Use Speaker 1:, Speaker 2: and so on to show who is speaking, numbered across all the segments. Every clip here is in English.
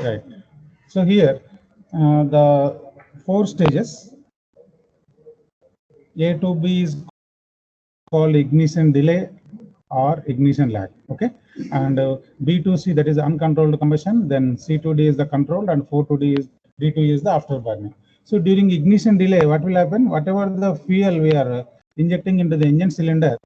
Speaker 1: Right. So here, the 4 stages, A to B is called ignition delay or ignition lag. Okay, and B2C, that is uncontrolled combustion. Then C2D is the controlled, and 4 to D2 is the afterburning. So during ignition delay, what will happen? Whatever the fuel we are injecting into the engine cylinder,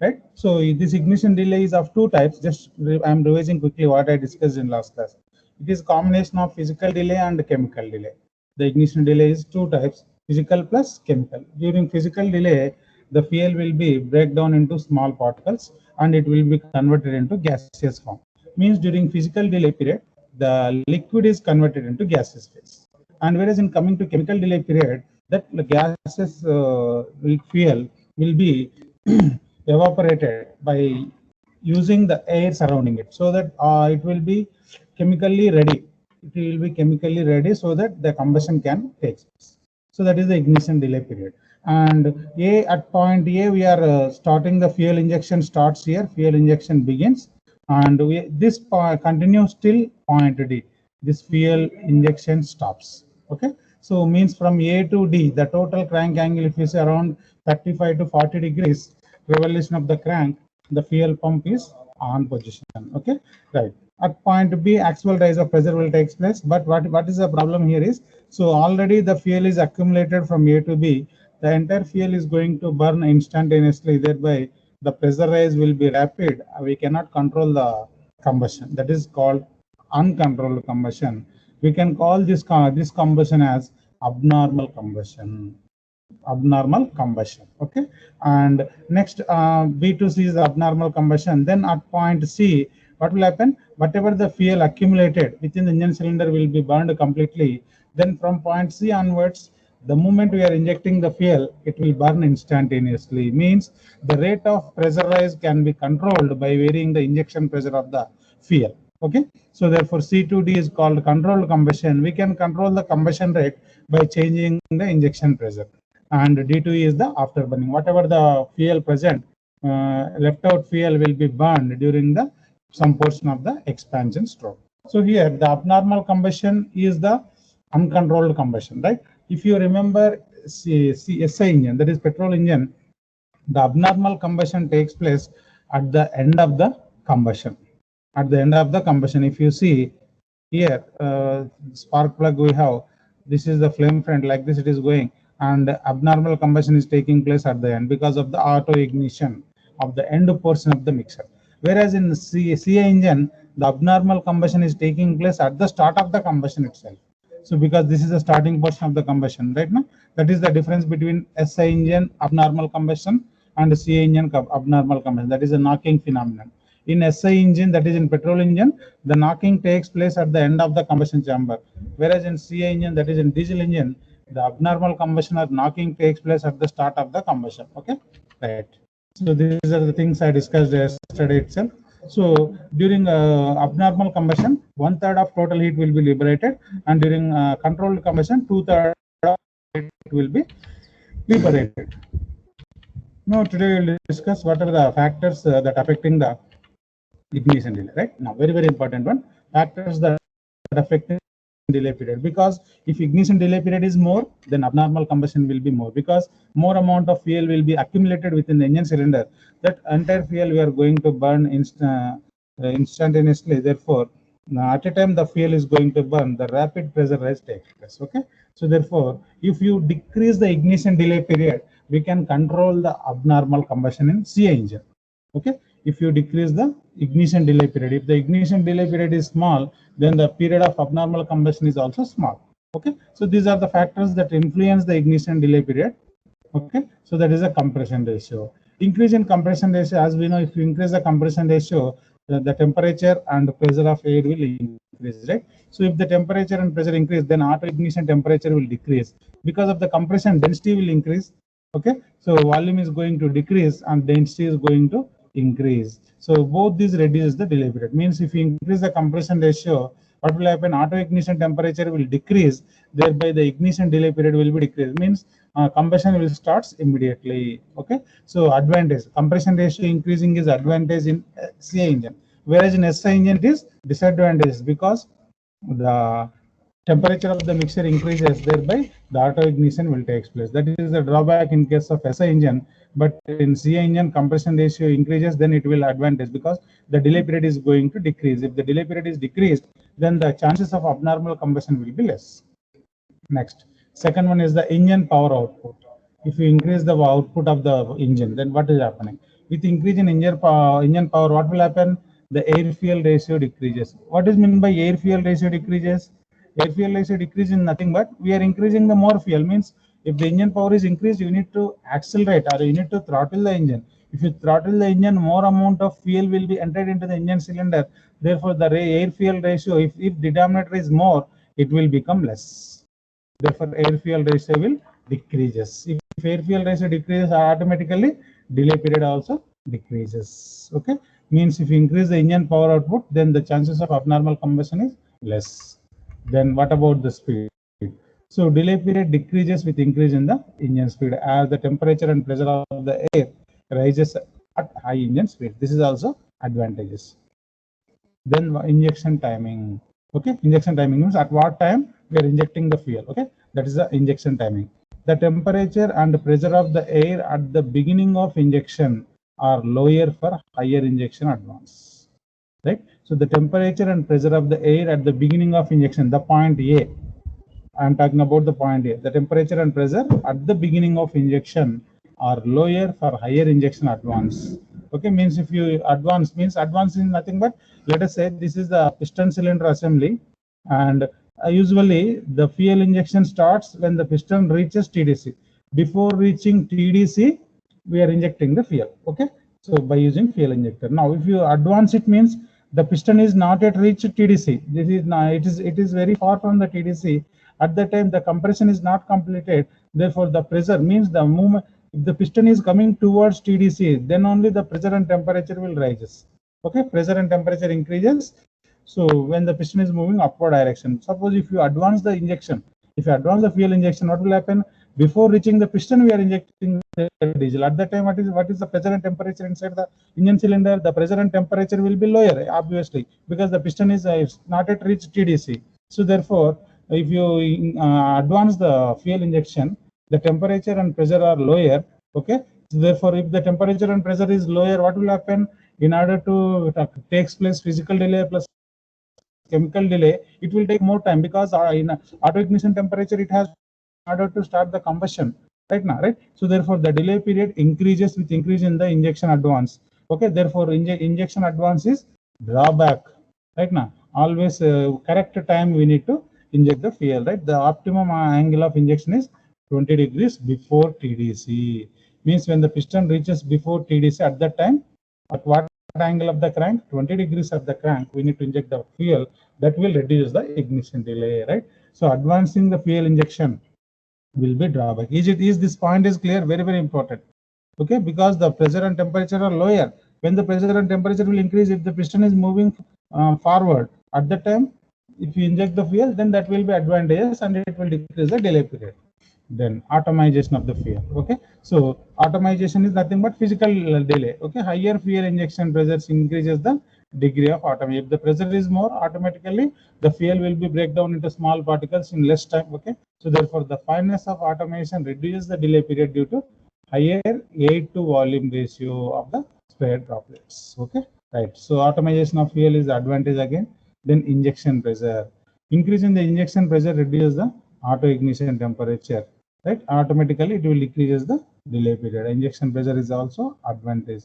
Speaker 1: right? So this ignition delay is of two types. Just I am revising quickly what I discussed in last class. It is combination of physical delay and chemical delay. The ignition delay is two types: physical plus chemical. During physical delay, the fuel will be break down into small particles and it will be converted into gaseous form. Means during physical delay period, the liquid is converted into gaseous phase. And whereas in coming to chemical delay period, that the gaseous fuel will be evaporated by using the air surrounding it, so that it will be chemically ready. It will be chemically ready so that the combustion can take place. So that is the ignition delay period. And at point A, we are starting the fuel injection starts here. Fuel injection begins, and this continues till point D. This fuel injection stops. Okay. So means from A to D, the total crank angle, if you say around 35 to 40 degrees revolution of the crank, the fuel pump is on position. Okay, right. At point B, actual rise of pressure will take place. But what is the problem here is, so already the fuel is accumulated from A to B. The entire fuel is going to burn instantaneously. Thereby, the pressure rise will be rapid. We cannot control the combustion. That is called uncontrolled combustion. We can call this combustion as abnormal combustion. Abnormal combustion. Okay, and next B2C is the abnormal combustion. Then at point C, what will happen? Whatever the fuel accumulated within the engine cylinder will be burned completely. Then from point C onwards, the moment we are injecting the fuel, it will burn instantaneously. Means the rate of pressure rise can be controlled by varying the injection pressure of the fuel. Okay, so therefore C2D is called controlled combustion. We can control the combustion rate by changing the injection pressure. And D2E is the afterburning. Whatever the fuel present, left out fuel will be burned during the some portion of the expansion stroke. So here the abnormal combustion is the uncontrolled combustion, right? If you remember SI engine, that is petrol engine, the abnormal combustion takes place at the end of the combustion. At the end of the combustion, if you see here, spark plug we have, this is the flame front, like this it is going, and abnormal combustion is taking place at the end because of the auto ignition of the end portion of the mixer. Whereas in CI engine, the abnormal combustion is taking place at the start of the combustion itself. So because this is the starting portion of the combustion, right now, that is the difference between SI engine abnormal combustion and CI engine abnormal combustion. That is a knocking phenomenon. In SI engine, that is in petrol engine, the knocking takes place at the end of the combustion chamber. Whereas in CI engine, that is in diesel engine, the abnormal combustion or knocking takes place at the start of the combustion. Okay, right. So these are the things I discussed yesterday itself. So during abnormal combustion, 1/3 of total heat will be liberated, and during controlled combustion, 2/3 of heat will be liberated. Now today we'll discuss what are the factors that affecting the ignition delay. Right now, very important one, factors that affect delay period. Because if ignition delay period is more, then abnormal combustion will be more, because more amount of fuel will be accumulated within the engine cylinder. That entire fuel we are going to burn instantaneously. Therefore, at a time the fuel is going to burn, the rapid pressure rise takes place. Okay, so therefore if you decrease the ignition delay period, we can control the abnormal combustion in CI engine. Okay, if you decrease the ignition delay period, if the ignition delay period is small, then the period of abnormal combustion is also small. Okay, so these are the factors that influence the ignition delay period. Okay, so that is a compression ratio. Increase in compression ratio, as we know, if you increase the compression ratio, the temperature and pressure of air will increase, right? So if the temperature and pressure increase, then auto ignition temperature will decrease. Because of the compression, density will increase. Okay, so volume is going to decrease and density is going to increase. So both these reduces the delay period. Means if you increase the compression ratio, what will happen? Auto ignition temperature will decrease, thereby the ignition delay period will be decreased. Means combustion will start immediately. Okay, so advantage, compression ratio increasing is advantage in CI engine, whereas in SI engine it is disadvantage, because the temperature of the mixture increases, thereby the auto ignition will take place. That is the drawback in case of SI engine, but in CI engine compression ratio increases, then it will advantage because the delay period is going to decrease. If the delay period is decreased, then the chances of abnormal combustion will be less. Next, second one is the engine power output. If you increase the output of the engine, then what is happening? With increase in engine power, what will happen? The air fuel ratio decreases. What is meant by air fuel ratio decreases? Air fuel ratio decrease is nothing but we are increasing the more fuel. Means if the engine power is increased, you need to accelerate or you need to throttle the engine. If you throttle the engine, more amount of fuel will be entered into the engine cylinder. Therefore, the air fuel ratio, if denominator is more, it will become less. Therefore, air fuel ratio will decreases. If air fuel ratio decreases, automatically delay period also decreases. Okay, means if you increase the engine power output, then the chances of abnormal combustion is less. Then what about the speed? So delay period decreases with increase in the engine speed as the temperature and pressure of the air rises at high engine speed. This is also advantages. Then injection timing. Okay, injection timing means at what time we are injecting the fuel. Okay, that is the injection timing. The temperature and pressure of the air at the beginning of injection are lower for higher injection advance. Right. So the temperature and pressure of the air at the beginning of injection, the point A. I am talking about the point A. The temperature and pressure at the beginning of injection are lower for higher injection advance. Okay, means if you advance is nothing but, let us say this is the piston cylinder assembly, and usually the fuel injection starts when the piston reaches TDC. Before reaching TDC, we are injecting the fuel. Okay, so by using fuel injector. Now, if you advance, it means the piston is not yet reached TDC. This is not, it is very far from the TDC. At that time, the compression is not completed. Therefore, the pressure means the movement. If the piston is coming towards TDC, then only the pressure and temperature will rises. Okay, pressure and temperature increases. So when the piston is moving upward direction, suppose if you advance the injection, if you advance the fuel injection, what will happen? Before reaching the piston, we are injecting the diesel. At that time, what is the pressure and temperature inside the engine cylinder? The pressure and temperature will be lower, obviously, because the piston is not yet reached TDC. So therefore, if you advance the fuel injection, the temperature and pressure are lower. Okay, so therefore if the temperature and pressure is lower, what will happen? In order to takes place physical delay plus chemical delay, it will take more time because in auto ignition temperature it has in order to start the combustion right now, right? So therefore the delay period increases with increase in the injection advance. Okay, therefore injection advance is drawback right now. Always correct time we need to inject the fuel, right? The optimum angle of injection is 20 degrees before TDC. Means when the piston reaches before TDC, at that time, at what angle of the crank? 20 degrees of the crank, we need to inject the fuel. That will reduce the ignition delay, right? So advancing the fuel injection will be drawback. Is this point is clear? Very, very important. Okay, because the pressure and temperature are lower. When the pressure and temperature will increase, if the piston is moving forward, at that time, if you inject the fuel, then that will be advantageous and it will decrease the delay period. Then atomization of the fuel. Okay, so atomization is nothing but physical delay. Okay, higher fuel injection pressures increases the degree of atom. If the pressure is more, automatically the fuel will be break down into small particles in less time. Okay, so therefore the fineness of automation reduces the delay period due to higher air to volume ratio of the spare droplets. Okay, right. So atomization of fuel is the advantage again. Then injection pressure. Increase in the injection pressure reduces the auto ignition temperature. Right, automatically it will decrease the delay period. Injection pressure is also advantage.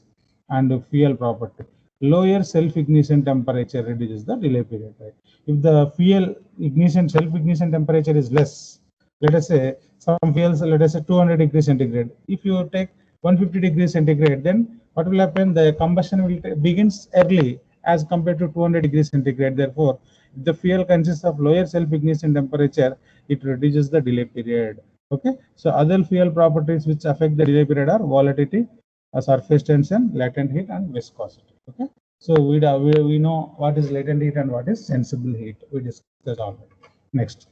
Speaker 1: And fuel property. Lower self ignition temperature reduces the delay period. Right. If the fuel ignition self ignition temperature is less, let us say some fuels, let us say 200 degrees centigrade. If you take 150 degrees centigrade, then what will happen? The combustion will begins early as compared to 200 degrees centigrade. Therefore, if the fuel consists of lower self ignition temperature, it reduces the delay period. Okay, so other fuel properties which affect the delay period are volatility, surface tension, latent heat, and viscosity. Okay, so we know what is latent heat and what is sensible heat. We discussed already. Next,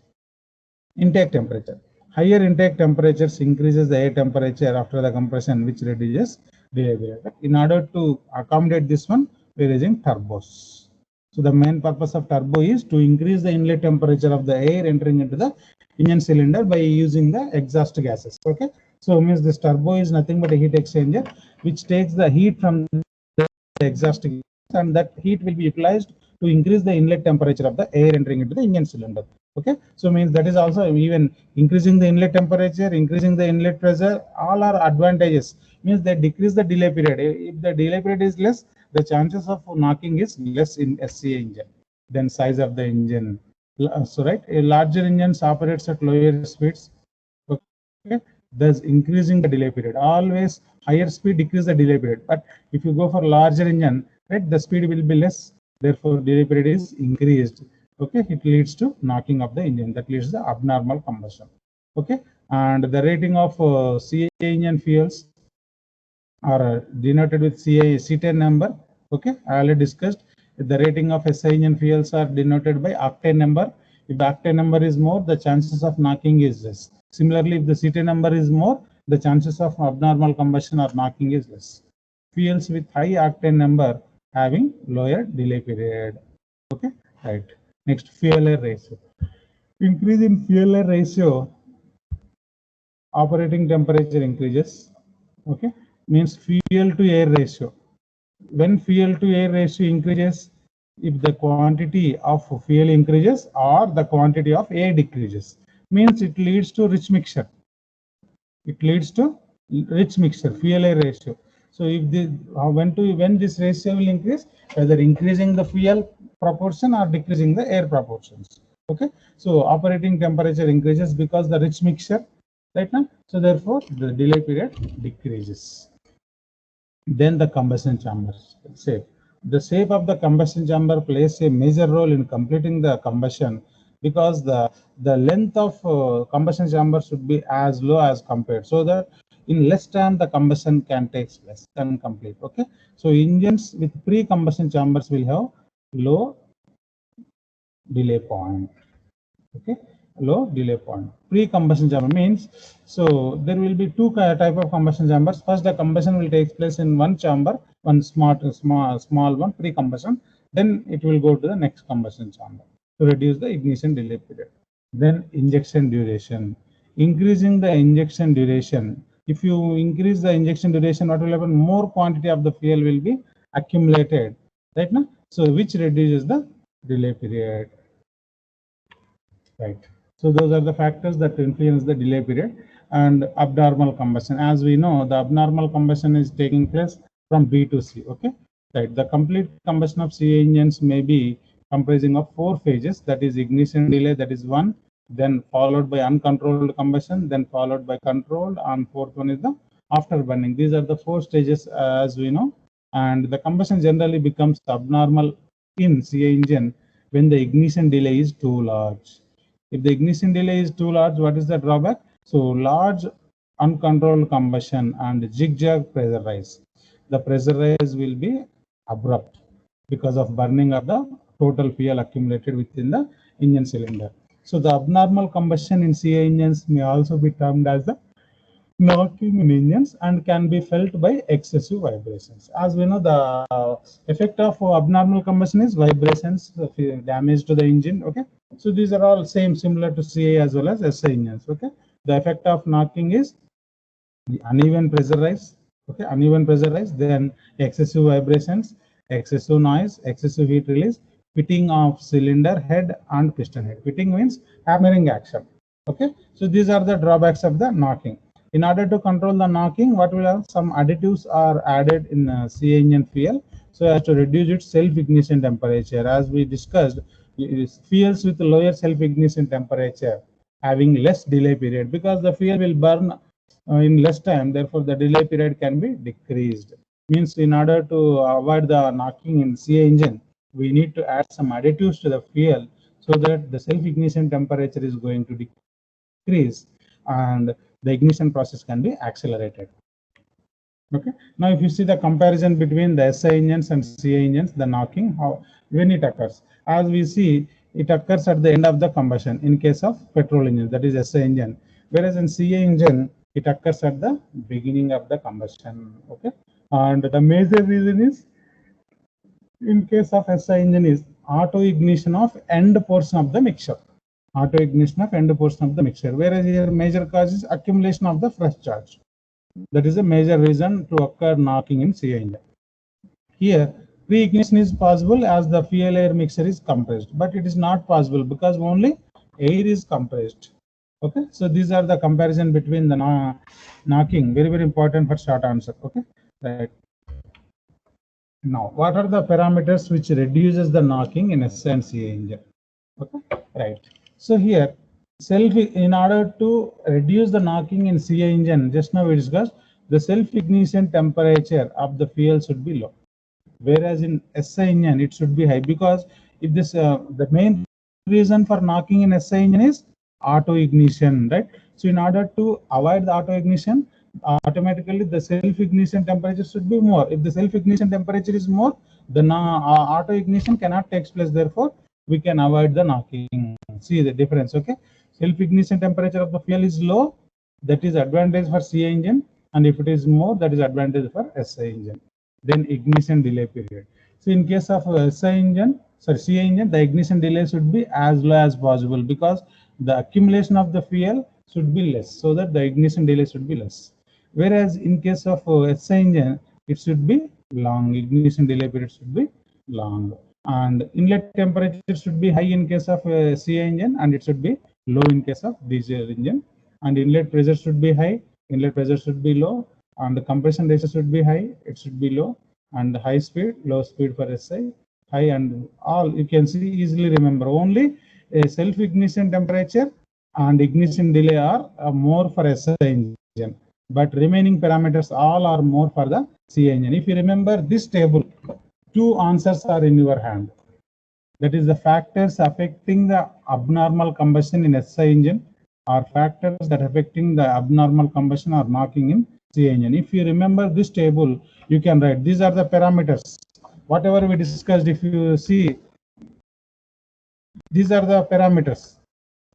Speaker 1: intake temperature. Higher intake temperatures increases the air temperature after the compression, which reduces delay period. In order to accommodate this one, we are using turbos. So the main purpose of turbo is to increase the inlet temperature of the air entering into the engine cylinder by using the exhaust gases. Okay, so means this turbo is nothing but a heat exchanger which takes the heat from the exhaust gas, and that heat will be utilized to increase the inlet temperature of the air entering into the engine cylinder. Okay, so means that is also even increasing the inlet temperature, increasing the inlet pressure, all are advantages. Means they decrease the delay period. If the delay period is less, the chances of knocking is less in SCA engine than size of the engine. So right, a larger engines operates at lower speeds. Okay, thus increasing the delay period. Always higher speed decrease the delay period. But if you go for larger engine, right, the speed will be less. Therefore, delay period is increased. Okay, it leads to knocking of the engine. That leads to the abnormal combustion. Okay, and the rating of CA engine fuels are denoted with C10 number. Okay, I already discussed. The rating of SI engine fuels are denoted by octane number. If the octane number is more, the chances of knocking is less. Similarly, if the C10 number is more, the chances of abnormal combustion or knocking is less. Fuels with high octane number having lower delay period. Okay, right. Next, fuel air ratio. Increase in fuel air ratio, operating temperature increases. Okay, means fuel to air ratio. When fuel to air ratio increases, if the quantity of fuel increases or the quantity of air decreases, means it leads to rich mixture. It leads to rich mixture, fuel air ratio. So if the when this ratio will increase, whether increasing the fuel proportion or decreasing the air proportions. Okay, so operating temperature increases because the rich mixture, right now. So therefore the delay period decreases. Then the combustion chamber shape. The shape of the combustion chamber plays a major role in completing the combustion, because the length of combustion chamber should be as low as compared, so that in less time the combustion can take less and complete. Okay, so engines with pre-combustion chambers will have low delay point. Okay, low delay point. Pre-combustion chamber means, so there will be two type of combustion chambers. First, the combustion will take place in one chamber, one small one, pre-combustion. Then it will go to the next combustion chamber to reduce the ignition delay period. Then injection duration. Increasing the injection duration. If you increase the injection duration, what will happen? More quantity of the fuel will be accumulated, right now. So which reduces the delay period. Right. So those are the factors that influence the delay period. And abnormal combustion. As we know, the abnormal combustion is taking place from B to C. Okay. Right. The complete combustion of CA engines may be comprising of 4 phases. That is ignition delay. That is 1. Then followed by uncontrolled combustion. Then followed by controlled. And 4th one is the afterburning. These are the 4 stages, as we know. And the combustion generally becomes abnormal in CA engine when the ignition delay is too large. If the ignition delay is too large, what is the drawback? So large uncontrolled combustion and zigzag pressure rise. The pressure rise will be abrupt because of burning of the total fuel accumulated within the engine cylinder. So the abnormal combustion in CA engines may also be termed as the knocking in engines and can be felt by excessive vibrations. As we know, the effect of abnormal combustion is vibrations, damage to the engine. Okay, so these are all similar to CA as well as SI engines. Okay, the effect of knocking is the uneven pressure rise. Okay, uneven pressure rise, then excessive vibrations, excessive noise, excessive heat release, pitting of cylinder head and piston head. Pitting means hammering action. Okay, so these are the drawbacks of the knocking. In order to control the knocking, what will have, some additives are added in CA engine fuel so as to reduce its self-ignition temperature. As we discussed, fuels with lower self-ignition temperature having less delay period, because the fuel will burn in less time, therefore the delay period can be decreased. Means in order to avoid the knocking in CA engine, we need to add some additives to the fuel so that the self-ignition temperature is going to decrease and the ignition process can be accelerated. Okay, now if you see the comparison between the SI engines and CA engines, the knocking, when it occurs, as we see, it occurs at the end of the combustion in case of petrol engine, that is SI engine, whereas in CA engine it occurs at the beginning of the combustion. Okay, and the major reason is, in case of SI engine, is auto ignition of end portion of the mixture. Auto ignition of end portion of the mixture. Whereas here major cause is accumulation of the fresh charge. That is a major reason to occur knocking in CI engine. Here, pre-ignition is possible as the fuel air mixture is compressed, but it is not possible because only air is compressed. Okay, so these are the comparison between the knocking. Very, very important for short answer. Okay, right. Now, what are the parameters which reduces the knocking in SI and CI engine? Okay, right. So here, in order to reduce the knocking in CI engine, just now we discussed, the self-ignition temperature of the fuel should be low. Whereas in SI engine, it should be high, because if this, the main reason for knocking in SI engine is auto ignition, right? So in order to avoid the auto ignition, automatically the self-ignition temperature should be more. If the self-ignition temperature is more, the auto ignition cannot take place. Therefore, we can avoid the knocking. See the difference, okay? Self-ignition temperature of the fuel is low, that is advantage for CI engine, and if it is more, that is advantage for SI engine. Then ignition delay period. So in case of CI engine, the ignition delay should be as low as possible, because the accumulation of the fuel should be less, so that the ignition delay should be less. Whereas in case of SI engine, it should be long. Ignition delay period should be long, and inlet temperature should be high in case of CI engine, and it should be low in case of diesel engine. And inlet pressure should be high, inlet pressure should be low, and the compression ratio should be high, it should be low, and high speed, low speed for SI, high, and all you can see easily remember. Only a self-ignition temperature and ignition delay are more for SI engine, but remaining parameters all are more for the CI engine. If you remember this table, two answers are in your hand. That is the factors affecting the abnormal combustion in SI engine, or factors that affecting the abnormal combustion or knocking in CI engine. If you remember this table, you can write these are the parameters. Whatever we discussed, if you see, these are the parameters.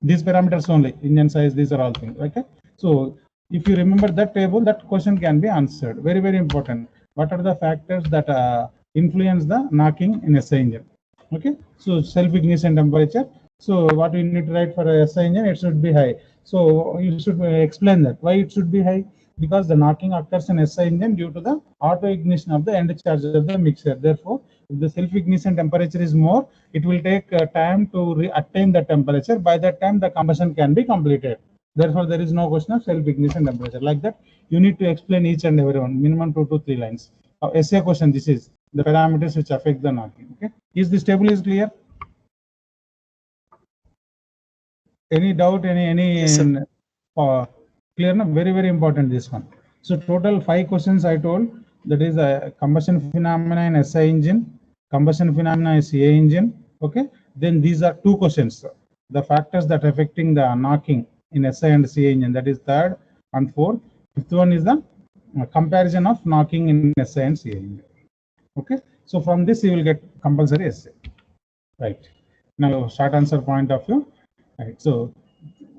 Speaker 1: These parameters only, engine size, these are all things. Okay. So if you remember that table, that question can be answered. Very, very important. What are the factors that influence the knocking in SI engine? Okay. So self-ignition temperature. So what we need to write for a SI engine, it should be high. So you should explain that why it should be high, because the knocking occurs in SI engine due to the auto ignition of the end charge of the mixture. Therefore, if the self-ignition temperature is more, it will take time to attain the temperature. By that time, the combustion can be completed. Therefore, there is no question of self-ignition temperature. Like that, you need to explain each and every one, minimum 2 to 3 lines. Essay question, this is the parameters which affect the knocking. Okay, is this table is clear? Any doubt? Any
Speaker 2: Yes, sir.
Speaker 1: Clear? No, very, very important this one. So total 5 questions I told. That is a combustion phenomena in SI engine, combustion phenomena in CI engine. Okay. Then these are 2 questions. The factors that affecting the knocking in SI and CI engine. That is third and fourth. Fifth one is the comparison of knocking in SI and CI engine. Okay. So from this you will get compulsory essay. Right. Now short answer point of view. Right. So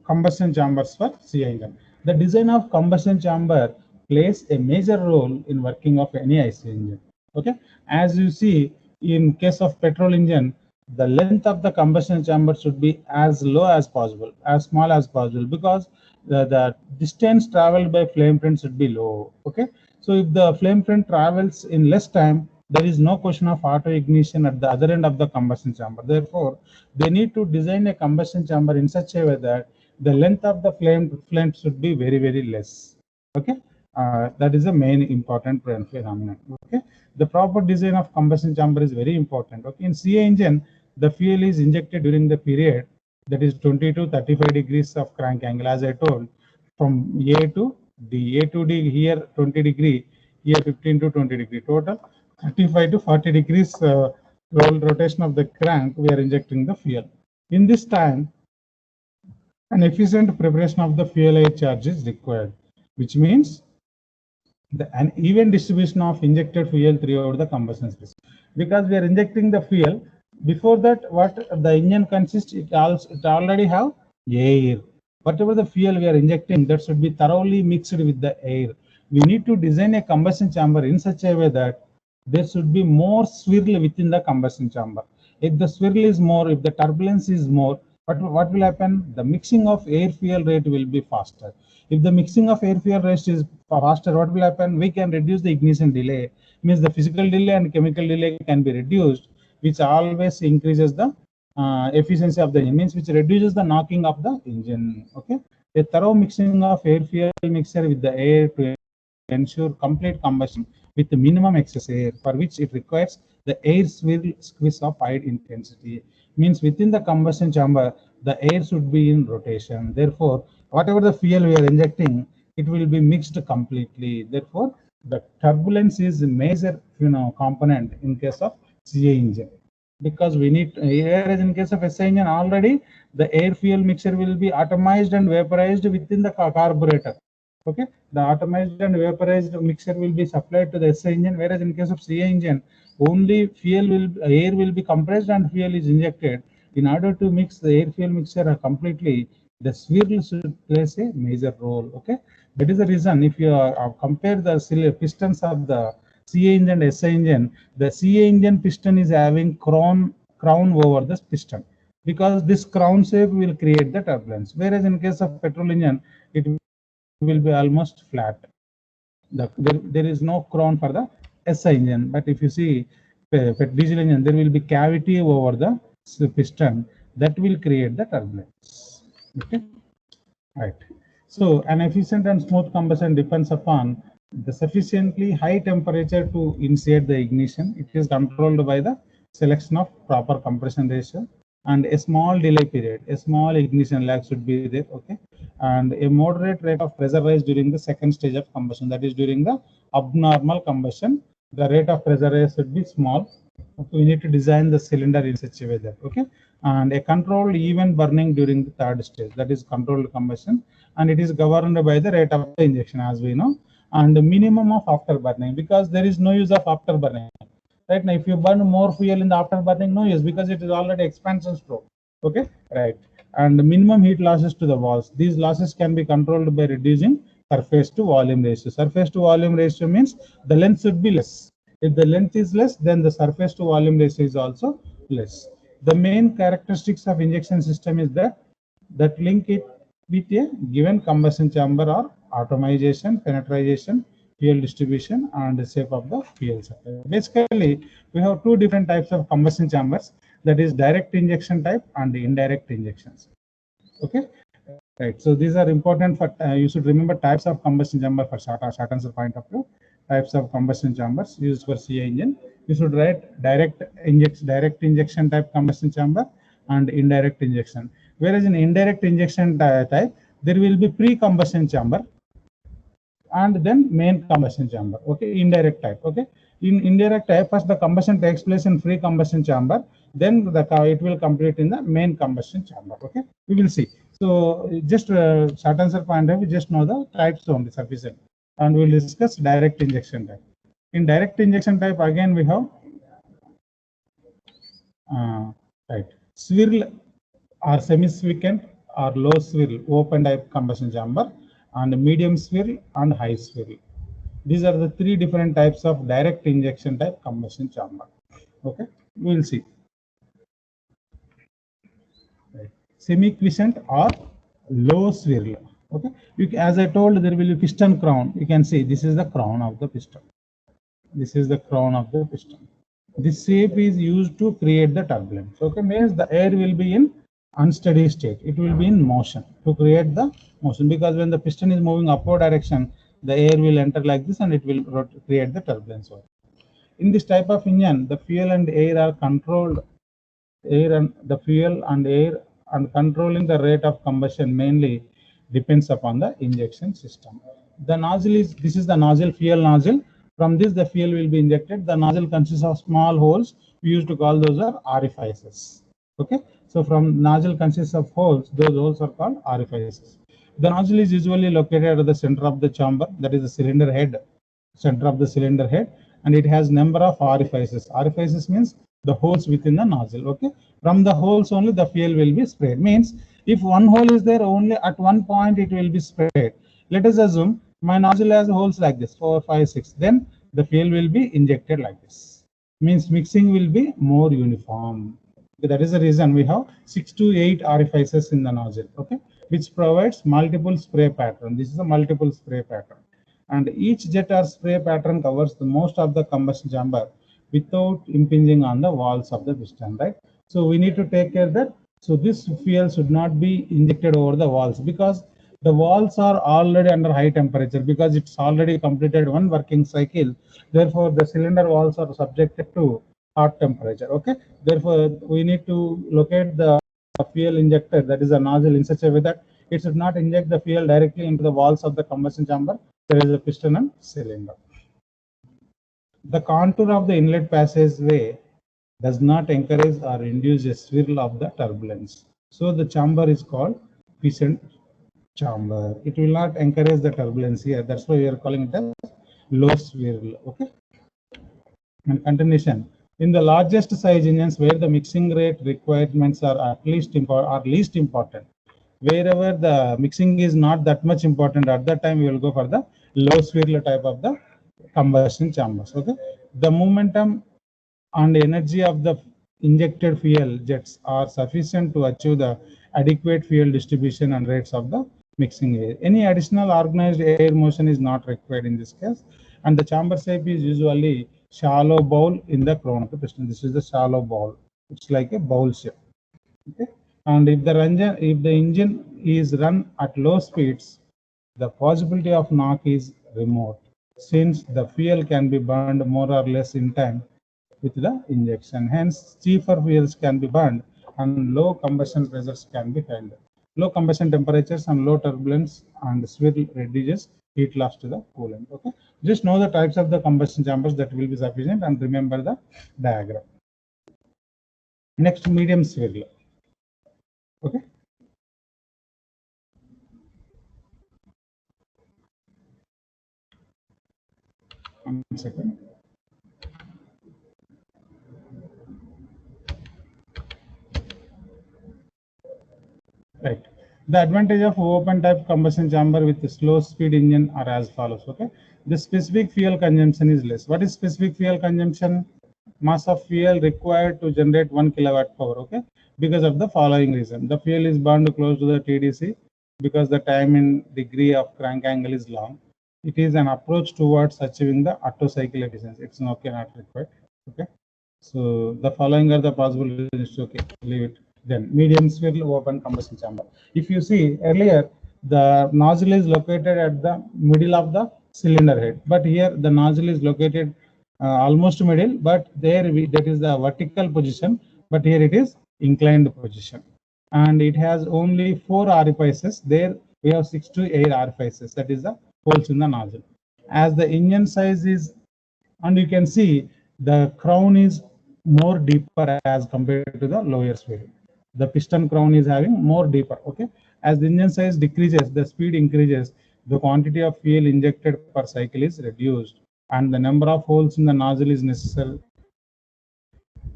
Speaker 1: combustion chambers for CI engine. The design of combustion chamber plays a major role in working of any IC engine. Okay, as you see, in case of petrol engine, the length of the combustion chamber should be as low as possible, as small as possible, because the distance traveled by flame front should be low. Okay, so if the flame front travels in less time, there is no question of auto ignition at the other end of the combustion chamber. Therefore, they need to design a combustion chamber in such a way that the length of the flame should be very, very less. Okay, that is the main important phenomenon. Okay, the proper design of combustion chamber is very important. Okay, in CI engine, the fuel is injected during the period that is 20 to 35 degrees of crank angle, as I told, from A to D. A to D here 20 degree, here 15 to 20 degree, total 35 to 40 degrees rotation of the crank. We are injecting the fuel. In this time, an efficient preparation of the fuel air charge is required, which means an even distribution of injected fuel throughout the combustion space. Because we are injecting the fuel, before that, what the engine consists, it already have air. Whatever the fuel we are injecting, that should be thoroughly mixed with the air. We need to design a combustion chamber in such a way that there should be more swirl within the combustion chamber. If the swirl is more, if the turbulence is more, what will happen? The mixing of air fuel rate will be faster. If the mixing of air fuel rate is faster, what will happen? We can reduce the ignition delay. Means the physical delay and chemical delay can be reduced, which always increases the efficiency of the engine, means which reduces the knocking of the engine. Okay, a thorough mixing of air fuel mixture with the air to ensure complete combustion with the minimum excess air, for which it requires the air squeeze of high intensity. Means within the combustion chamber, the air should be in rotation. Therefore, whatever the fuel we are injecting, it will be mixed completely. Therefore, the turbulence is a major component in case of CA engine, because we need, whereas in case of SI engine already the air fuel mixture will be atomized and vaporized within the carburetor. Okay, the atomized and vaporized mixture will be supplied to the SI engine, whereas in case of CA engine only air will be compressed and fuel is injected. In order to mix the air fuel mixture completely, the swirl should play a major role. Okay, that is the reason if you compare the pistons of the CA engine and SI engine, the CA engine piston is having crown over the piston, because this crown shape will create the turbulence, whereas in case of petrol engine it will be almost flat. There is no crown for the SI engine, but if you see diesel engine, there will be cavity over the piston that will create the turbulence. Okay, right. So an efficient and smooth combustion depends upon the sufficiently high temperature to initiate the ignition. It is controlled by the selection of proper compression ratio and a small delay period. A small ignition lag should be there. Okay, and a moderate rate of pressure rise during the second stage of combustion, that is during the abnormal combustion. The rate of pressure rise should be small. Okay, we need to design the cylinder in such a way that, okay, and a controlled even burning during the third stage, that is controlled combustion, and it is governed by the rate of the injection, as we know, and the minimum of after burning, because there is no use of after burning. Right now, if you burn more fuel in the after burning, no use, because it is already expansion stroke. Okay, right. And the minimum heat losses to the walls, these losses can be controlled by reducing surface to volume ratio. Surface to volume ratio means the length should be less. If the length is less, then the surface to volume ratio is also less. The main characteristics of injection system is that link it with a given combustion chamber or atomization, penetration, fuel distribution, and the shape of the fuel supply. Basically, we have two different types of combustion chambers, that is direct injection type and indirect injections. Okay, right. So these are important for you should remember types of combustion chamber for short answer point of view. Types of combustion chambers used for CA engine. You should write direct injection type combustion chamber and indirect injection. Whereas in indirect injection type, there will be pre-combustion chamber and then main combustion chamber. Okay, indirect type. Okay, in indirect type, first the combustion takes place in free combustion chamber, then it will complete in the main combustion chamber. Okay, we will see. So just short answer point of view, just know the types only sufficient, and we will discuss direct injection type. In direct injection type, again we have right, swirl or semi-secant or low swirl open type combustion chamber, and medium swirl and high swirl. These are the three different types of direct injection type combustion chamber. Okay, we will see. Right. Semi-quiescent or low swirl. Okay, as I told, there will be piston crown. You can see this is the crown of the piston. This is the crown of the piston. This shape is used to create the turbulence. Okay, means the air will be in unsteady state. It will be in motion to create the motion, because when the piston is moving upward direction, the air will enter like this and it will create the turbulence. In this type of engine, the fuel and air are controlled. The fuel and air and controlling the rate of combustion mainly depends upon the injection system. The nozzle this is the nozzle, fuel nozzle. From this, the fuel will be injected. The nozzle consists of small holes. We used to call those are orifices. Okay, so from nozzle consists of holes. Those holes are called orifices. The nozzle is usually located at the center of the chamber, that is the cylinder head, center of the cylinder head, and it has number of orifices. Orifices means the holes within the nozzle. Okay, from the holes only the fuel will be sprayed. Means if one hole is there, only at one point it will be sprayed. Let us assume my nozzle has holes like this, 4, 5, 6. Then the fuel will be injected like this. Means mixing will be more uniform. That is the reason we have 6 to 8 orifices in the nozzle, okay, which provides multiple spray pattern. This is a multiple spray pattern, and each jet or spray pattern covers the most of the combustion chamber without impinging on the walls of the piston, right? So we need to take care that so this fuel should not be injected over the walls, because the walls are already under high temperature, because it's already completed one working cycle. Therefore, the cylinder walls are subjected to hot temperature, okay. Therefore, we need to locate the fuel injector, that is a nozzle, in such a way that it should not inject the fuel directly into the walls of the combustion chamber. There is a piston and cylinder. The contour of the inlet passageway does not encourage or induce a swirl of the turbulence. So the chamber is called quiescent chamber. It will not encourage the turbulence here. That's why we are calling it as low swirl. Okay. And continuation. In the largest size engines where the mixing rate requirements are at least least important, wherever the mixing is not that much important, at that time we will go for the low swirl type of the combustion chambers. Okay. The momentum and energy of the injected fuel jets are sufficient to achieve the adequate fuel distribution and rates of the mixing air. Any additional organized air motion is not required in this case, and the chamber shape is usually shallow bowl in the crown of the piston. This is the shallow bowl. It's like a bowl shape. Okay. And if the engine is run at low speeds, the possibility of knock is remote, since the fuel can be burned more or less in time with the injection. Hence, cheaper fuels can be burned and low combustion pressures can be held. Low combustion temperatures and low turbulence and swirl reduces heat loss to the coolant. Okay, just know the types of the combustion chambers, that will be sufficient, and remember the diagram. Next, medium swirl. Okay. One second. Right. The advantage of open type combustion chamber with a slow speed engine are as follows. Okay. The specific fuel consumption is less. What is specific fuel consumption? Mass of fuel required to generate 1 kilowatt power. Okay. Because of the following reason. The fuel is burned close to the TDC because the time in degree of crank angle is long. It is an approach towards achieving the Otto cycle efficiency. It's not required. Okay. So the following are the possible reasons. Okay, leave it. Then medium swirl open combustion chamber. If you see earlier, the nozzle is located at the middle of the cylinder head, but here the nozzle is located almost middle, but there that is the vertical position, but here it is inclined position, and it has only 4 orifices. There we have 6 to 8 orifices, that is the holes in the nozzle. As the engine size is, and you can see the crown is more deeper as compared to the lower swirl. The piston crown is having more deeper. Okay, as the engine size decreases, the speed increases, the quantity of fuel injected per cycle is reduced, and the number of holes in the nozzle is necessarily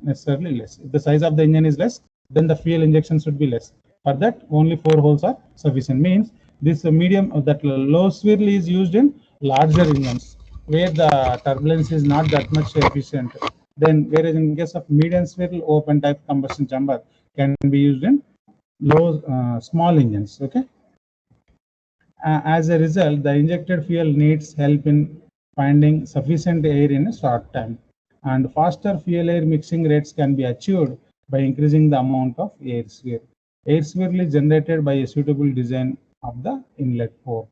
Speaker 1: less. If the size of the engine is less, then the fuel injection should be less. For that, only 4 holes are sufficient. Means this medium, that low swirl is used in larger engines where the turbulence is not that much efficient. Then, whereas in case of medium swirl open type combustion chamber can be used in small engines. Okay. As a result, the injected fuel needs help in finding sufficient air in a short time, and faster fuel air mixing rates can be achieved by increasing the amount of air swirl. Air swirl is generated by a suitable design of the inlet port,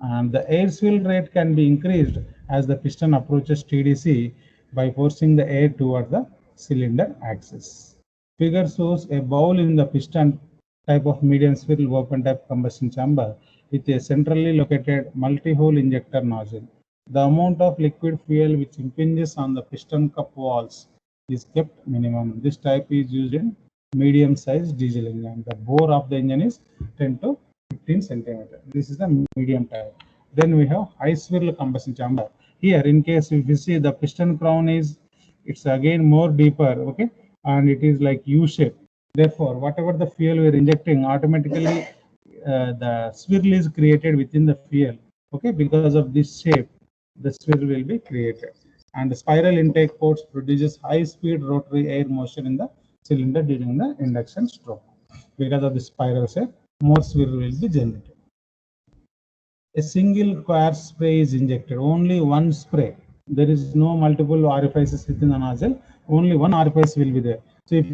Speaker 1: and the air swirl rate can be increased as the piston approaches TDC by forcing the air toward the cylinder axis. Figure shows a bowl in the piston type of medium swirl open type combustion chamber with a centrally located multi-hole injector nozzle. The amount of liquid fuel which impinges on the piston cup walls is kept minimum. This type is used in medium-sized diesel engine. The bore of the engine is 10 to 15 centimeter. This is the medium type. Then we have high swirl combustion chamber. Here, in case if you see the piston crown is, it's again more deeper. Okay, and it is like U shape. Therefore, whatever the fuel we are injecting, automatically the swirl is created within the fuel. Okay, because of this shape, the swirl will be created. And the spiral intake ports produces high-speed rotary air motion in the cylinder during the induction stroke. Because of the spiral shape, more swirl will be generated. A single coarse spray is injected, only one spray. There is no multiple orifices within the nozzle, only one orifice will be there. So if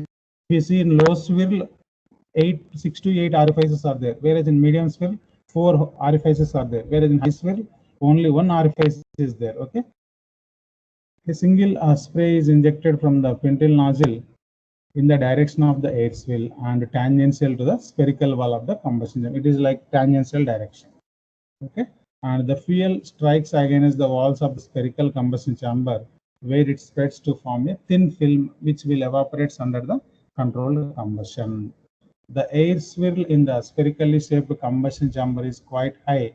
Speaker 1: you see in low swirl, 6 to 8 orifices are there, whereas in medium swirl, 4 orifices are there, whereas in high swirl, only one orifice is there. Okay. A single spray is injected from the pintle nozzle in the direction of the air swill and tangential to the spherical wall of the combustion chamber. It is like tangential direction. Okay, and the fuel strikes against the walls of the spherical combustion chamber, where it spreads to form a thin film which will evaporate under the controlled combustion. The air swirl in the spherically shaped combustion chamber is quite high.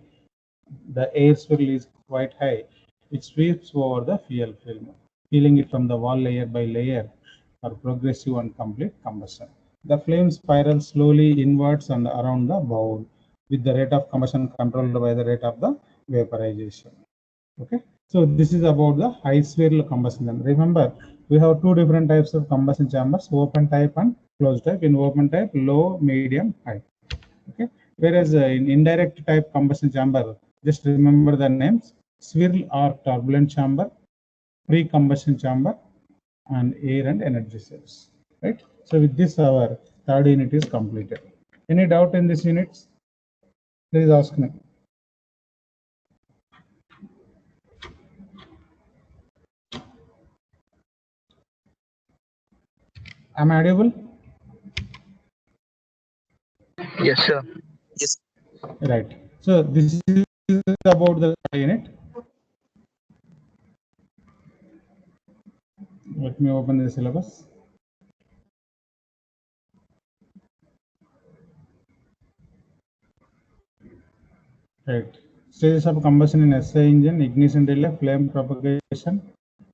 Speaker 1: The air swirl is quite high. It sweeps over the fuel film, peeling it from the wall layer by layer for progressive and complete combustion. The flame spirals slowly inwards and around the bowl, with the rate of combustion controlled by the rate of the vaporization. Okay, so this is about the high swirl combustion chamber. Remember, we have two different types of combustion chambers: open type and closed type. In open type, low, medium, high. Okay, whereas in indirect type combustion chamber, just remember the names: swirl or turbulent chamber, pre-combustion chamber, and air and energy cells. Right. So with this, our third unit is completed. Any doubt in this unit? Please ask me. Am I audible?
Speaker 2: Yes, sir. Yes.
Speaker 1: Right. So this is about the unit. Let me open the syllabus. Right. Stages of combustion in SI engine: ignition delay, flame propagation,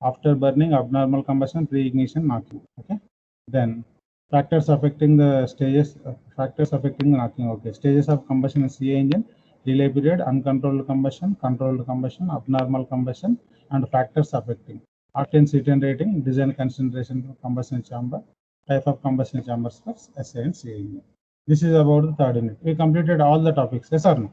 Speaker 1: after burning, abnormal combustion, pre-ignition, knocking. Okay. Then factors affecting the stages, factors affecting the knocking. Okay. Stages of combustion in CI engine: delay period, uncontrolled combustion, controlled combustion, abnormal combustion, and factors affecting octane Cetan rating, design concentration for combustion chamber, type of combustion chambers for SI and CI engine. This is about the third unit. We completed all the topics. Yes or no?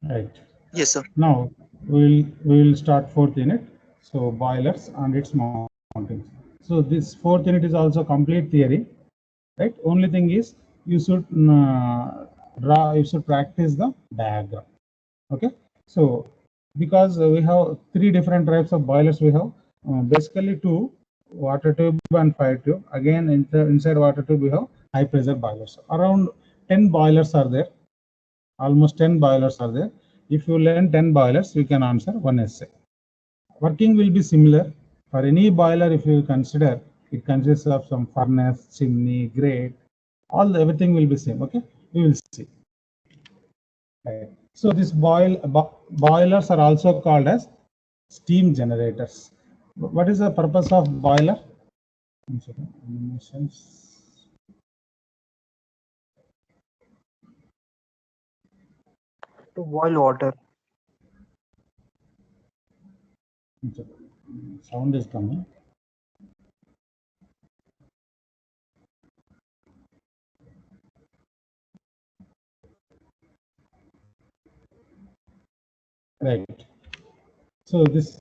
Speaker 1: Right.
Speaker 2: Yes, sir.
Speaker 1: Now we will start fourth unit. So boilers and its mountings. So this fourth unit is also complete theory, right? Only thing is you should you should practice the diagram. Okay. So because we have three different types of boilers, we have basically two: water tube and fire tube. Again, inside water tube we have high pressure boilers. Around 10 boilers are there. Almost 10 boilers are there. If you learn 10 boilers, you can answer one essay. Working will be similar. For any boiler, if you consider, it consists of some furnace, chimney, grate, everything will be same. Okay, we will see. Right. So these boilers are also called as steam generators. What is the purpose of boiler?
Speaker 2: To boil water.
Speaker 1: Sound is coming. Right. So this.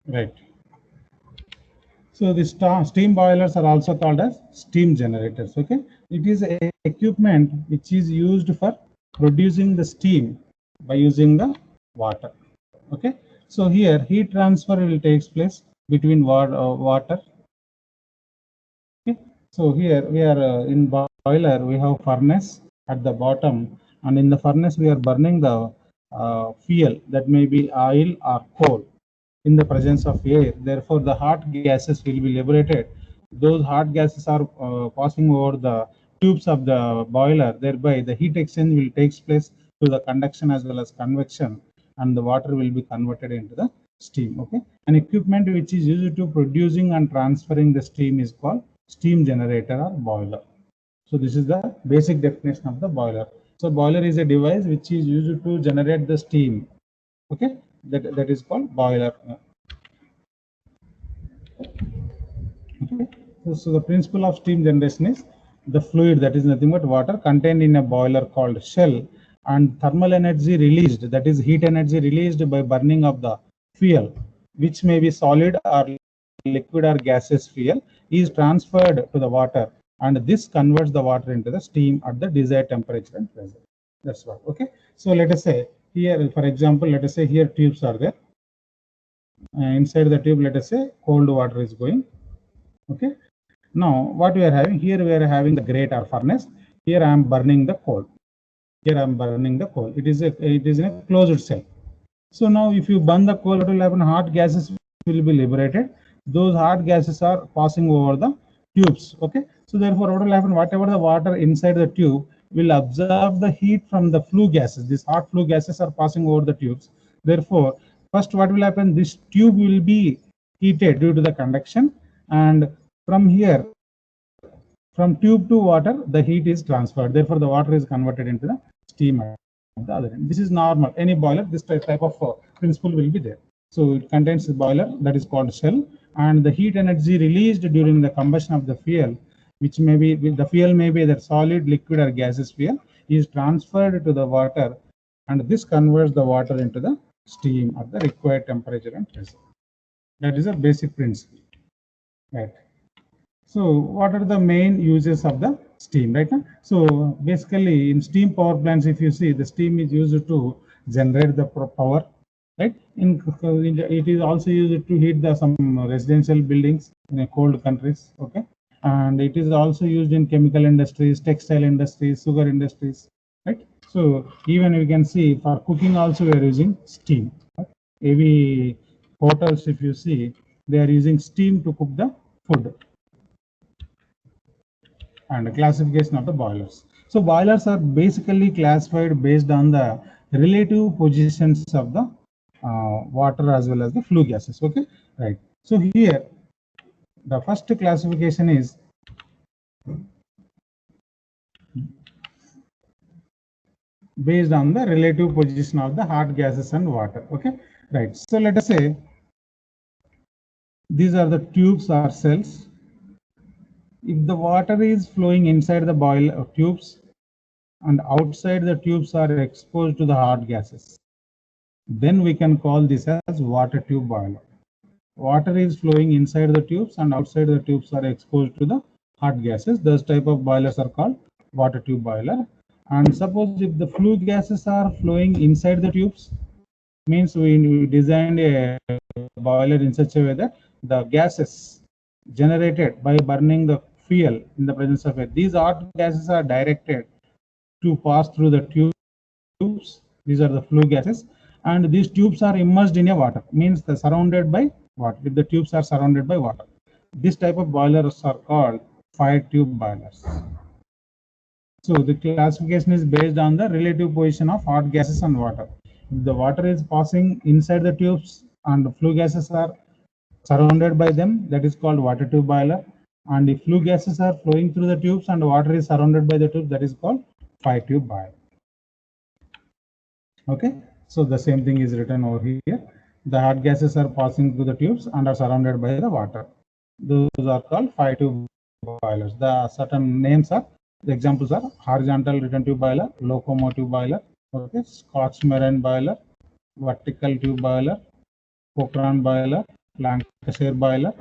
Speaker 1: Right. So the steam boilers are also called as steam generators. Okay, it is a equipment which is used for producing the steam by using the water. Okay, so here heat transfer will takes place between water. Okay, so here we are in boiler. We have furnace at the bottom, and in the furnace we are burning the fuel, that may be oil or coal, in the presence of air. Therefore, the hot gases will be liberated. Those hot gases are passing over the tubes of the boiler. Thereby, the heat exchange will take place to the conduction as well as convection, and the water will be converted into the steam. Okay, an equipment which is used to producing and transferring the steam is called steam generator or boiler. So this is the basic definition of the boiler. So boiler is a device which is used to generate the steam. Okay, that is called boiler. Okay. So the principle of steam generation is the fluid, that is nothing but water, contained in a boiler called shell, and thermal energy released, that is heat energy released by burning of the fuel, which may be solid or liquid or gaseous fuel, is transferred to the water, and this converts the water into the steam at the desired temperature and pressure. That's what. Okay. So let us say here, for example, let us say here tubes are there. Inside the tube, let us say cold water is going. Okay. Now what we are having here, we are having the grate or furnace. Here I am burning the coal. Here I am burning the coal. It is in a closed cell. So now if you burn the coal, what will happen? Hot gases will be liberated. Those hot gases are passing over the tubes. Okay. So therefore what will happen? Whatever the water inside the tube will absorb the heat from the flue gases. These hot flue gases are passing over the tubes. Therefore, first what will happen? This tube will be heated due to the conduction, and from here, from tube to water, the heat is transferred. Therefore, the water is converted into the steam at the other end. This is normal. Any boiler, this type of principle will be there. So it contains a boiler that is called shell, and the heat energy released during the combustion of the fuel, which may be, the fuel may be either solid, liquid, or gaseous fuel, is transferred to the water, and this converts the water into the steam at the required temperature and pressure. That is a basic principle, right? So what are the main uses of the steam, right? So basically in steam power plants, if you see, the steam is used to generate the power, right? It is also used to heat some residential buildings in cold countries, okay? And it is also used in chemical industries, textile industries, sugar industries, right? So even we can see for cooking also we are using steam. Right? Every hotels, if you see, they are using steam to cook the food. And classification of the boilers. So boilers are basically classified based on the relative positions of the water as well as the flue gases. Okay, right. So here the first classification is based on the relative position of the hot gases and water. Okay, right. So let us say these are the tubes or cells. If the water is flowing inside the boiler tubes and outside the tubes are exposed to the hot gases, then we can call this as water tube boiler. Water is flowing inside the tubes and outside the tubes are exposed to the hot gases. Those type of boilers are called water tube boiler. And suppose if the flue gases are flowing inside the tubes, means we designed a boiler in such a way that the gases generated by burning the fuel in the presence of air, these hot gases are directed to pass through the tubes. These are the flue gases, and these tubes are immersed in a water, means they're surrounded by water. If the tubes are surrounded by water, this type of boilers are called fire tube boilers. So the classification is based on the relative position of hot gases and water. If the water is passing inside the tubes and the flue gases are surrounded by them, that is called water tube boiler. And if flue gases are flowing through the tubes and water is surrounded by the tubes, that is called fire tube boiler. Okay, so the same thing is written over here. The hot gases are passing through the tubes and are surrounded by the water. Those are called fire tube boilers. The certain names are, the examples are horizontal return tube boiler, locomotive boiler, okay, Scotch marine boiler, vertical tube boiler, Cochrane boiler, Lancashire boiler.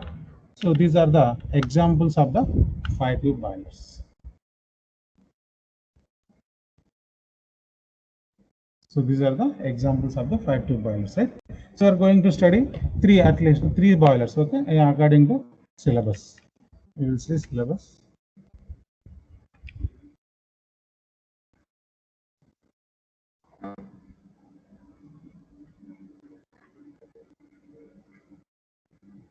Speaker 1: So these are the examples of the fire tube boilers. So these are the examples of the fire tube boilers, right? So we are going to study at least three boilers, okay, according to syllabus. We will see syllabus.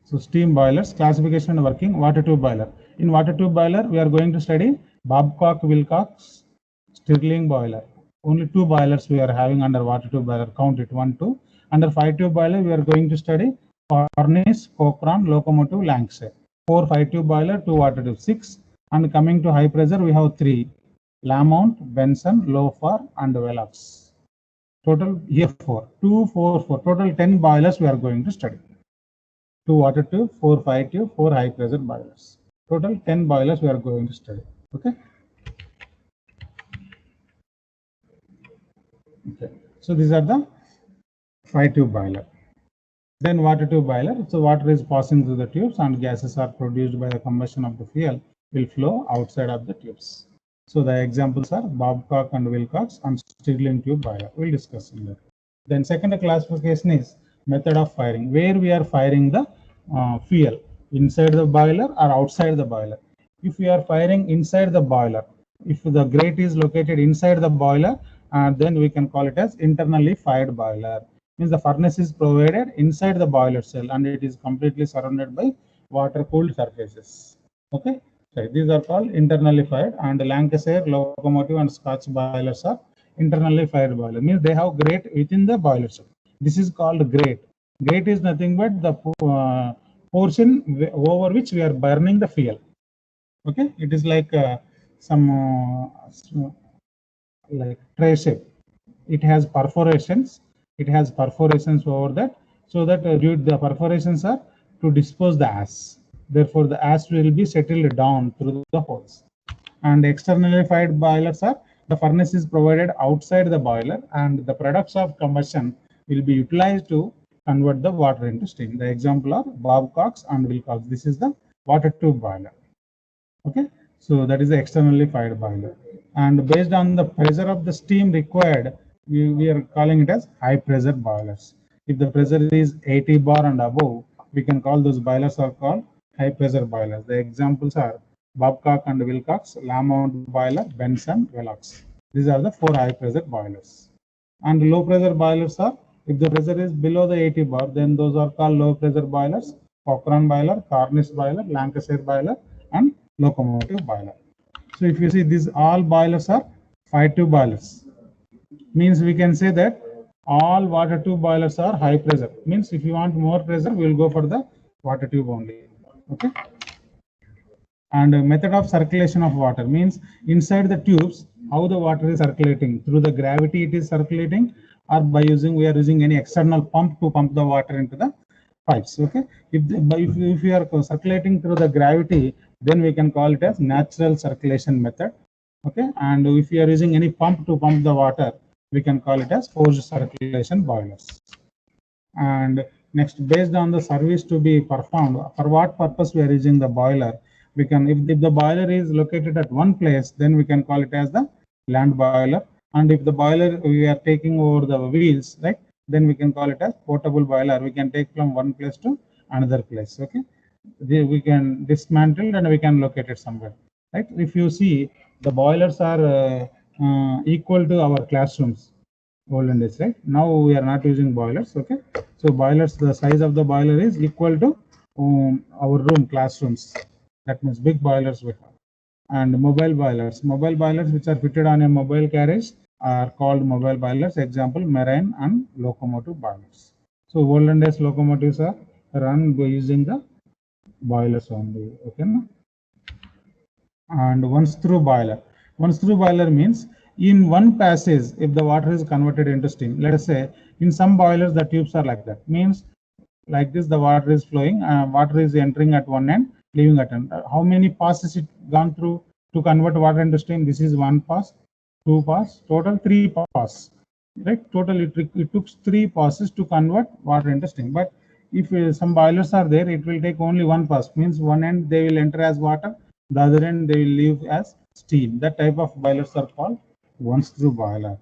Speaker 1: So steam boilers, classification and working, water tube boiler. In water tube boiler, we are going to study Babcock Wilcox Stirling boiler. only 2 boilers we are having under water tube boiler. Count it 1, 2. Under 5 tube boiler, we are going to study furnace, Cochrane, locomotive, Lancashire. 4 5 tube boiler, 2 water tube, 6. And coming to high pressure, we have 3: Lamont, Benson, Loeffler, and Velox. Total here 4, 2, 4, 4. Total 10 boilers we are going to study. 2 water tube, 4 5 tube, 4 high pressure boilers. Total 10 boilers we are going to study. Okay. Okay. So these are the 5 tube boiler. Then water tube boiler. So water is passing through the tubes and gases are produced by the combustion of the fuel will flow outside of the tubes. So the examples are Babcock and Wilcox and Stirling tube boiler. We'll discuss in that. Then second classification is method of firing, where we are firing the fuel inside the boiler or outside the boiler. If we are firing inside the boiler, if the grate is located inside the boiler, then we can call it as internally fired boiler. Means the furnace is provided inside the boiler cell and it is completely surrounded by water cooled surfaces. Okay, so these are called internally fired, and Lancashire, locomotive, and Scotch boilers are internally fired boiler. Means they have grate within the boiler cell. This is called grate. Grate is nothing but the portion over which we are burning the fuel. Okay, it is like some like tray shape. It has perforations. It has perforations over that, so that due to the perforations are to dispose the ash. Therefore, the ash will be settled down through the holes. And externally fired boilers are the furnace is provided outside the boiler, and the products of combustion will be utilized to convert the water into steam. The example are Babcock's and Wilcox. This is the water tube boiler. Okay, so that is the externally fired boiler, and based on the pressure of the steam required, we are calling it as high pressure boilers. If the pressure is 80 bar and above, we can call those boilers are called high pressure boilers. The examples are Babcock and Wilcox, Lamont boiler, Benson, Velox. These are the 4 high pressure boilers. And low pressure boilers are, if the pressure is below the 80 bar, then those are called low pressure boilers: Cochrane boiler, Cornish boiler, Lancashire boiler, and locomotive boiler. So if you see, these all boilers are 5 tube boilers. Means we can say that all water tube boilers are high pressure. Means if you want more pressure, we will go for the water tube only. Okay. And method of circulation of water means inside the tubes, how the water is circulating, through the gravity it is circulating, or by using, we are using any external pump to pump the water into the pipes. Okay, if we are circulating through the gravity, then we can call it as natural circulation method. Okay, and if we are using any pump to pump the water, we can call it as forced circulation boilers. And next, based on the service to be performed, for what purpose we are using the boiler, we can, if the boiler is located at one place, then we can call it as the land boiler. And if the boiler we are taking over the wheels, right, then we can call it as portable boiler. We can take from one place to another place. Okay, we can dismantle and we can locate it somewhere, right? If you see, the boilers are equal to our classrooms olden days, right? Now we are not using boilers. Okay, so boilers, the size of the boiler is equal to our room, classrooms. That means big boilers we have. And mobile boilers which are fitted on a mobile carriage are called mobile boilers. Example, marine and locomotive boilers. So olden days locomotives are run by using the boilers only. Okay, and once through boiler means in one passage, if the water is converted into steam, let us say in some boilers the tubes are like that, means like this, the water is flowing, water is entering at one end, leaving at end. How many passes it gone through to convert water into steam? This is one pass, two pass, total 3 passes, right? Total it took 3 passes to convert water into steam. But if some boilers are there, it will take only one pass, means one end they will enter as water, the other end they will leave as steam. That type of boilers are called once through boiler.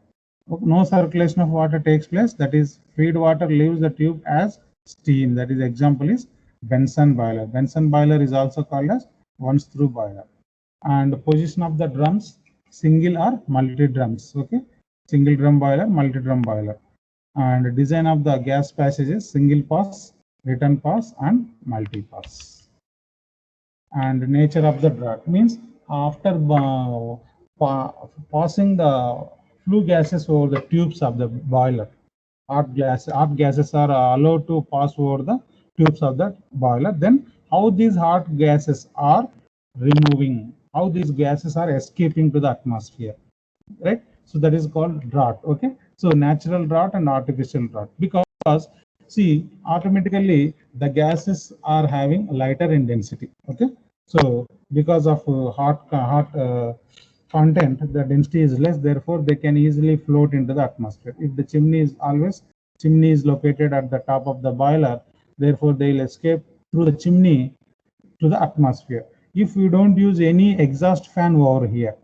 Speaker 1: No circulation of water takes place, that is feed water leaves the tube as steam. That is example is Benson boiler. Benson boiler is also called as once through boiler. And position of the drums, single or multi drums. Okay, single drum boiler, multi drum boiler. And design of the gas passages, single pass, return pass, and multi pass. And nature of the draught means after passing the flue gases over the tubes of the boiler. Hot gases are allowed to pass over the tubes of the boiler. Then how these hot gases are removing, how these gases are escaping to the atmosphere, right? So that is called draught. Okay, so natural draught and artificial draught, because see, automatically the gases are having lighter in density. Okay, so because of hot content, the density is less, therefore they can easily float into the atmosphere. If the chimney is located at the top of the boiler, therefore they will escape through the chimney to the atmosphere. If you don't use any exhaust fan over here,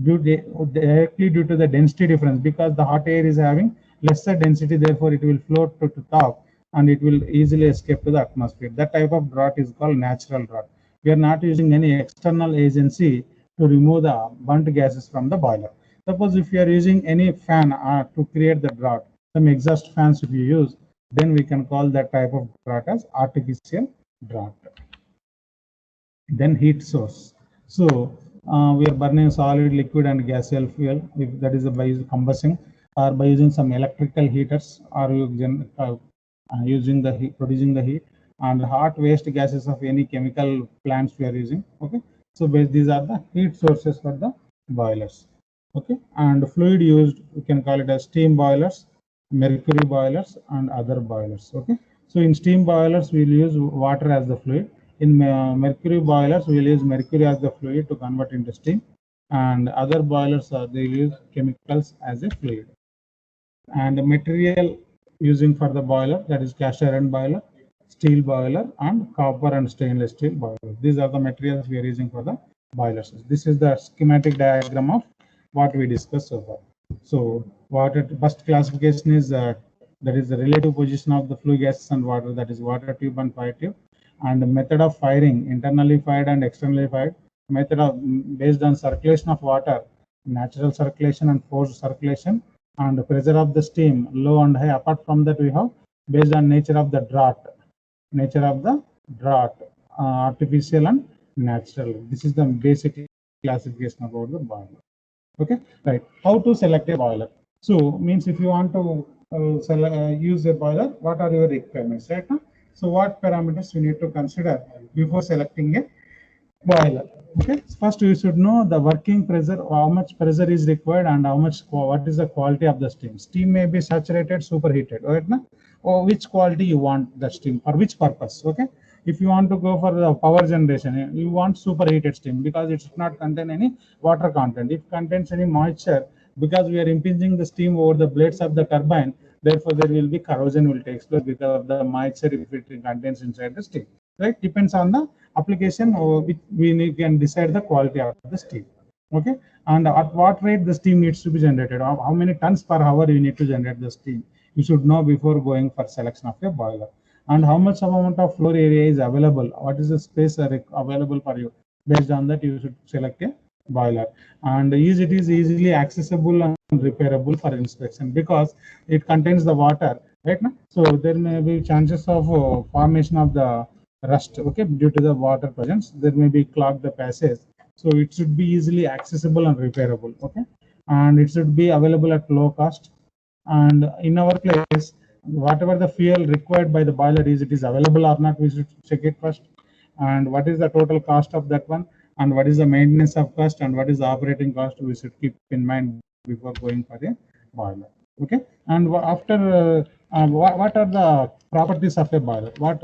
Speaker 1: directly due to the density difference, because the hot air is having lesser density, therefore it will float to the top and it will easily escape to the atmosphere. That type of draught is called natural draught. We are not using any external agency to remove the burnt gases from the boiler. Suppose if you are using any fan to create the draught, some exhaust fans if you use, then we can call that type of draught as artificial draught. Then heat source. So we are burning solid, liquid, and gaseous fuel. If that is by combustion or by using some electrical heaters, or using the heat, producing the heat, and hot waste gases of any chemical plants we are using. Okay, so these are the heat sources for the boilers. Okay, and fluid used, we can call it as steam boilers, mercury boilers, and other boilers. Okay, so in steam boilers we will use water as the fluid. In mercury boilers, we will use mercury as the fluid to convert into steam, and other boilers they will use chemicals as a fluid. And the material using for the boiler, that is cast iron boiler, steel boiler, and copper and stainless steel boiler. These are the materials we are using for the boilers. This is the schematic diagram of what we discussed so far. So first classification is that is the relative position of the flue gases and water, that is water tube and fire tube. And the method of firing, internally fired and externally fired. Method of based on circulation of water, natural circulation and forced circulation, and the pressure of the steam, low and high. Apart from that, we have based on nature of the draught, artificial and natural. This is the basic classification about the boiler. Okay, right. How to select a boiler? So means if you want to use a boiler, what are your requirements, right? So what parameters you need to consider before selecting a boiler? Okay, first you should know the working pressure, how much pressure is required, and what is the quality of the steam. Steam may be saturated, superheated, right? Or which quality you want the steam, for which purpose. Okay, if you want to go for the power generation, you want superheated steam because it should not contain any water content. If contains any moisture, because we are impinging the steam over the blades of the turbine, therefore there will be corrosion will take place because of the moisture if it contains inside the steam. Right, depends on the application, which we can decide the quality of the steam. Okay, and at what rate the steam needs to be generated, how many tons per hour you need to generate the steam, you should know before going for selection of a boiler. And how much amount of floor area is available, what is the space available for you. Based on that, you should select a boiler. And it is easily accessible and repairable for inspection, because it contains the water, right? So there may be chances of formation of the rust. Okay, due to the water presence, there may be clogged the passage. So it should be easily accessible and repairable. Okay, and it should be available at low cost. And in our place, whatever the fuel required by the boiler is, it is available or not, we should check it first. And what is the total cost of that one, and what is the maintenance of cost, and what is the operating cost, we should keep in mind before going for a boiler. Okay, and after what are the properties of a boiler, what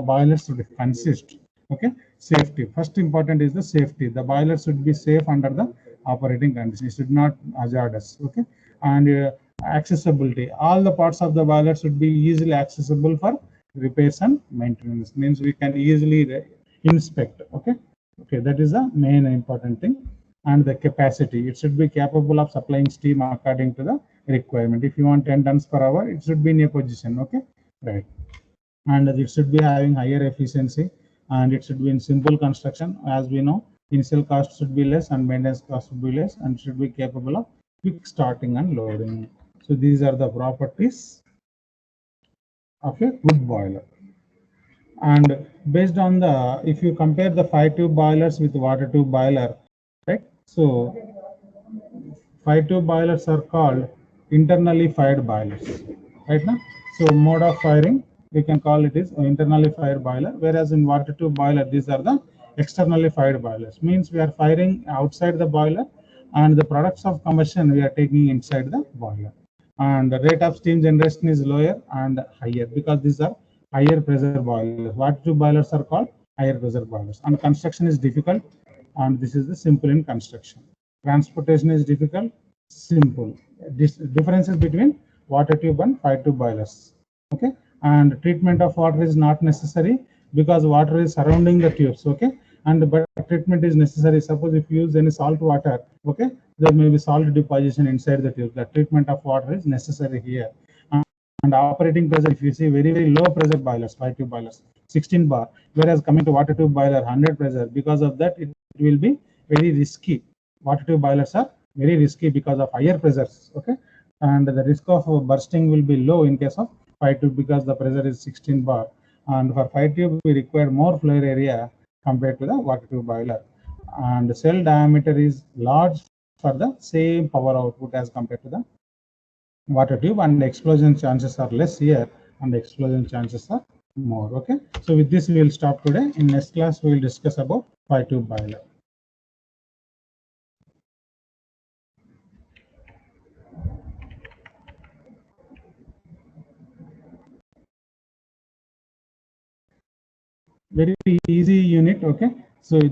Speaker 1: boilers should consist. Okay, safety, first important is the safety. The boiler should be safe under the operating conditions, it should not hazardous. Okay, and accessibility, all the parts of the boiler should be easily accessible for repairs and maintenance, means we can easily inspect. Okay, that is the main important thing. And the capacity, it should be capable of supplying steam according to the requirement. If you want 10 tons per hour, it should be in a position. Okay, right. And it should be having higher efficiency, and it should be in simple construction. As we know, initial cost should be less and maintenance cost should be less, and should be capable of quick starting and loading. So these are the properties of a good boiler. And based on the, if you compare the fire tube boilers with water tube boiler, right? So fire tube boilers are called internally fired boilers, right now. So mode of firing, we can call it is internally fired boiler, whereas in water tube boiler, these are the externally fired boilers. Means we are firing outside the boiler, and the products of combustion we are taking inside the boiler. And the rate of steam generation is lower and higher because these are higher pressure boilers. Water tube boilers are called higher pressure boilers. And construction is difficult, and this is the simple in construction. Transportation is difficult, simple. Differences between water tube and fire tube boilers. Okay, and treatment of water is not necessary because water is surrounding the tubes. Okay, and but treatment is necessary. Suppose if you use any salt water, okay, there may be salt deposition inside the tube. The treatment of water is necessary here. And operating pressure, if you see very low pressure boilers, fire tube boilers, 16 bar, whereas coming to water tube boiler, 100 pressure. Because of that, it will be very risky. Water tube boilers are very risky because of higher pressures. Okay, and the risk of bursting will be low in case of fire tube because the pressure is 16 bar. And for fire tube, we require more floor area compared to the water tube boiler. And the cell diameter is large for the same power output as compared to the water tube, and explosion chances are less here and explosion chances are more. Okay, so with this we will stop today. In next class we will discuss about fire tube boiler. Very easy unit. Okay, so this